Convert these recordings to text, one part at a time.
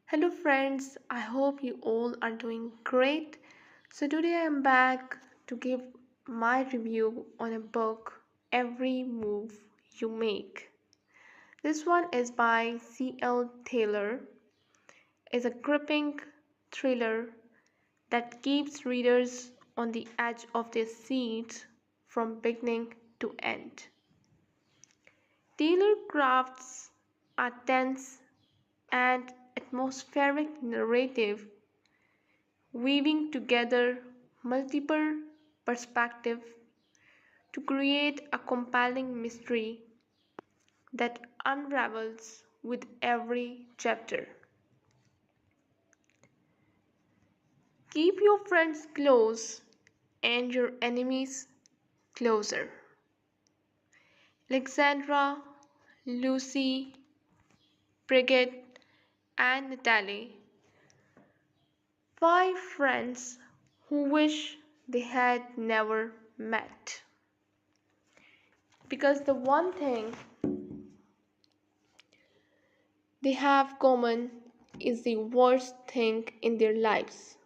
Hello, friends. I hope you all are doing great. So, today I am back to give my review on a book, Every Move You Make. This one is by C.L. Taylor. It's a gripping thriller that keeps readers on the edge of their seats from beginning to end. Taylor crafts a tense and atmospheric narrative weaving together multiple perspectives to create a compelling mystery that unravels with every chapter. Keep your friends close and your enemies closer. Alexandra, Lucy, Brigitte, and Natalie, five friends who wish they had never met. Because the one thing they have common is the worst thing in their lives.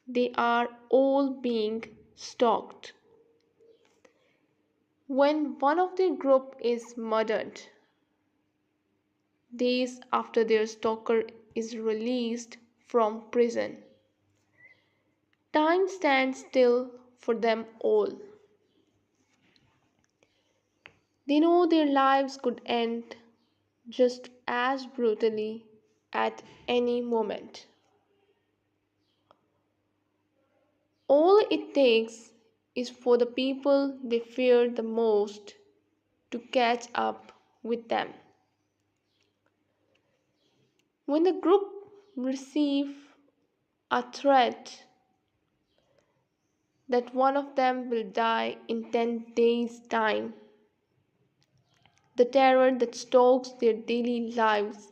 They are all being stalked. When one of their group is murdered, days after their stalker is released from prison, time stands still for them all. They know their lives could end just as brutally at any moment. All it takes is for the people they fear the most to catch up with them. When the group receive a threat that one of them will die in 10 days' time, the terror that stalks their daily lives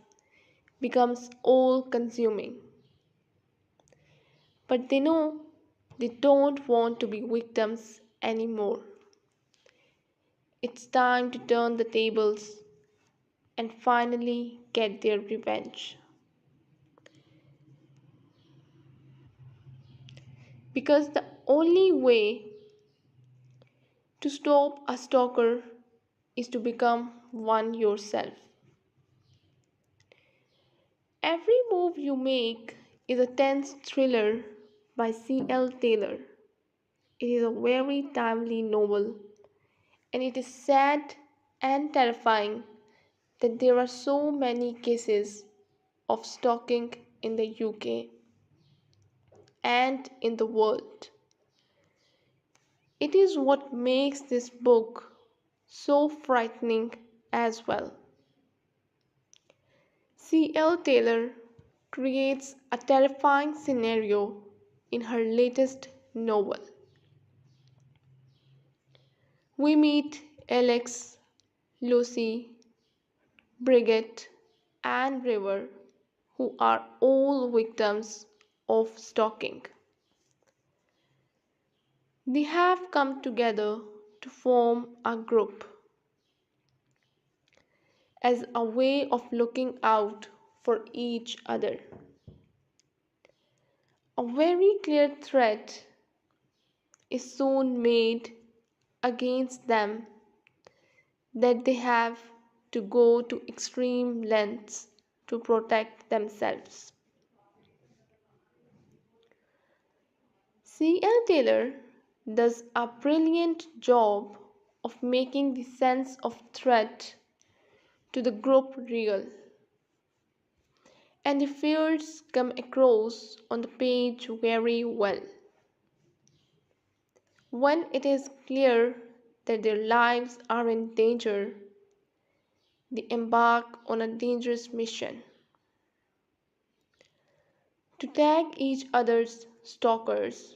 becomes all consuming. But they know they don't want to be victims anymore. It's time to turn the tables and finally get their revenge. Because the only way to stop a stalker is to become one yourself. Every move you make is a tense thriller by C.L. Taylor. It is a very timely novel, and it is sad and terrifying that there are so many cases of stalking in the UK and in the world. It is what makes this book so frightening as well. C.L. Taylor creates a terrifying scenario in her latest novel. We meet Alex, Lucy, Brigitte, and River, who are all victims of stalking. They have come together to form a group as a way of looking out for each other. A very clear threat is soon made against them that they have to go to extreme lengths to protect themselves. C.L. Taylor does a brilliant job of making the sense of threat to the group real, and the fears come across on the page very well. When it is clear that their lives are in danger, they embark on a dangerous mission to tag each other's stalkers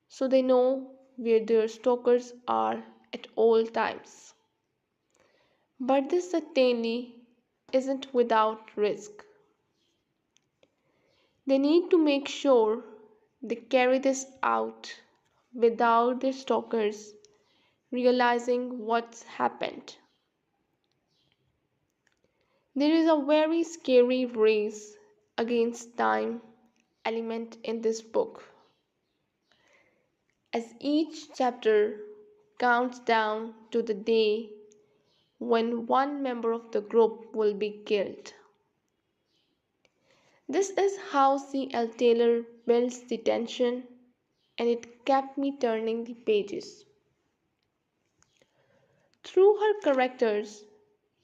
so they know where their stalkers are at all times. But this certainly isn't without risk. They need to make sure they carry this out without their stalkers realizing what's happened. There is a very scary race against time element in this book, as each chapter counts down to the day when one member of the group will be killed. This is how C.L. Taylor builds the tension, and it kept me turning the pages. Through her characters,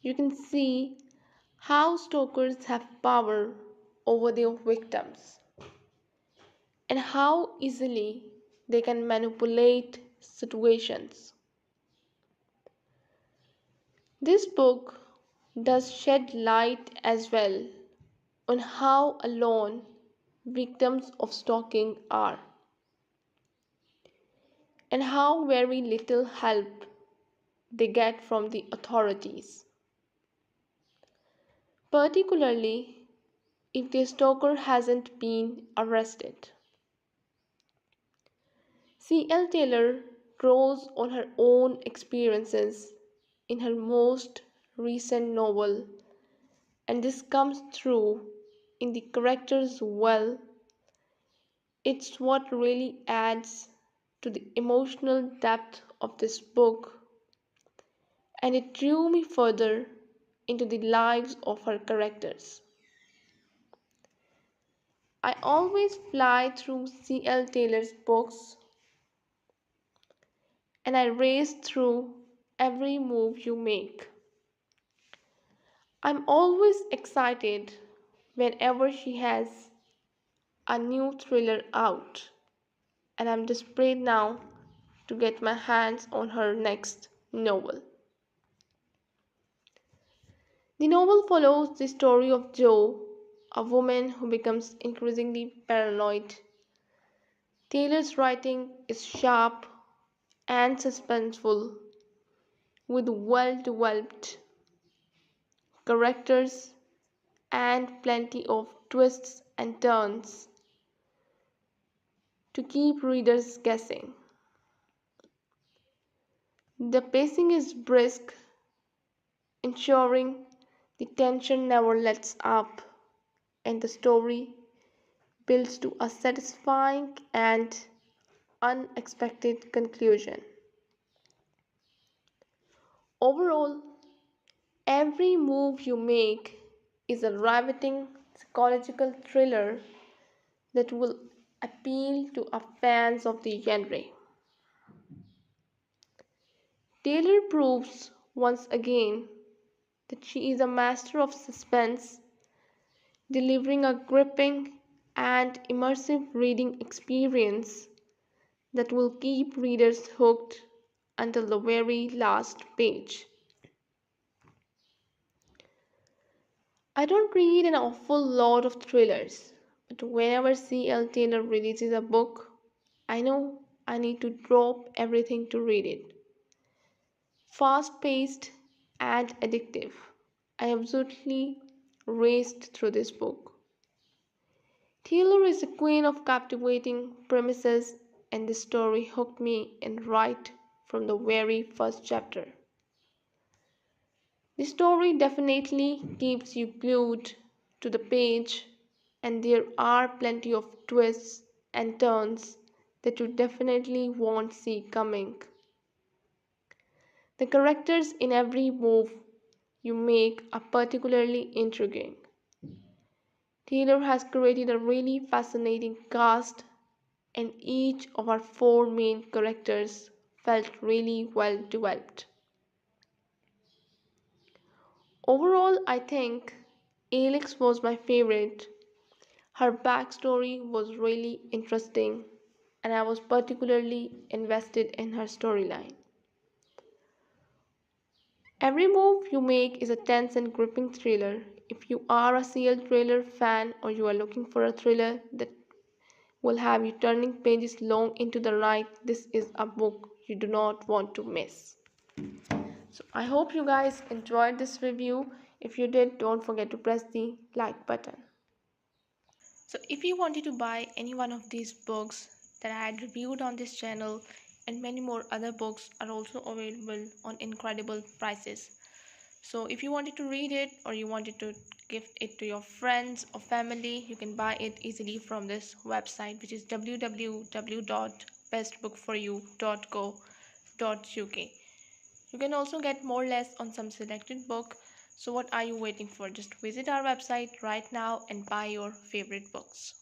you can see how stalkers have power over their victims and how easily they can manipulate situations. This book does shed light as well on how alone victims of stalking are and how very little help they get from the authorities, particularly if the stalker hasn't been arrested. C.L. Taylor draws on her own experiences in her most recent novel, and this comes through in the characters well. It's what really adds to the emotional depth of this book, and it drew me further into the lives of her characters. I always fly through C.L. Taylor's books and I race through every move you make. I'm always excited whenever she has a new thriller out, and I'm desperate now to get my hands on her next novel. The novel follows the story of Jo, a woman who becomes increasingly paranoid. Taylor's writing is sharp and suspenseful, with well developed characters and plenty of twists and turns to keep readers guessing. The pacing is brisk, ensuring the tension never lets up, and the story builds to a satisfying and unexpected conclusion. Overall, every move you make is a riveting psychological thriller that will appeal to a fans of the genre. Taylor proves once again that she is a master of suspense, delivering a gripping and immersive reading experience that will keep readers hooked until the very last page. I don't read an awful lot of thrillers, but whenever C.L. Taylor releases a book, I know I need to drop everything to read it. Fast paced and addictive, I absolutely raced through this book. Taylor is a queen of captivating premises, and this story hooked me in right from the very first chapter. The story definitely keeps you glued to the page, and there are plenty of twists and turns that you definitely won't see coming. The characters in every move you make are particularly intriguing. Taylor has created a really fascinating cast, and each of our four main characters felt really well developed. Overall, I think Alex was my favorite. Her backstory was really interesting, and I was particularly invested in her storyline. Every move you make is a tense and gripping thriller. If you are a CL thriller fan or you are looking for a thriller that will have you turning pages long into the night, this is a book you do not want to miss. So I hope you guys enjoyed this review. If you did, don't forget to press the like button. So if you wanted to buy any one of these books that I had reviewed on this channel, and many more other books are also available on incredible prices. So if you wanted to read it or you wanted to gift it to your friends or family, you can buy it easily from this website, which is www.bestbookforyou.co.uk. You can also get more or less on some selected book. So what are you waiting for? Just visit our website right now and buy your favorite books.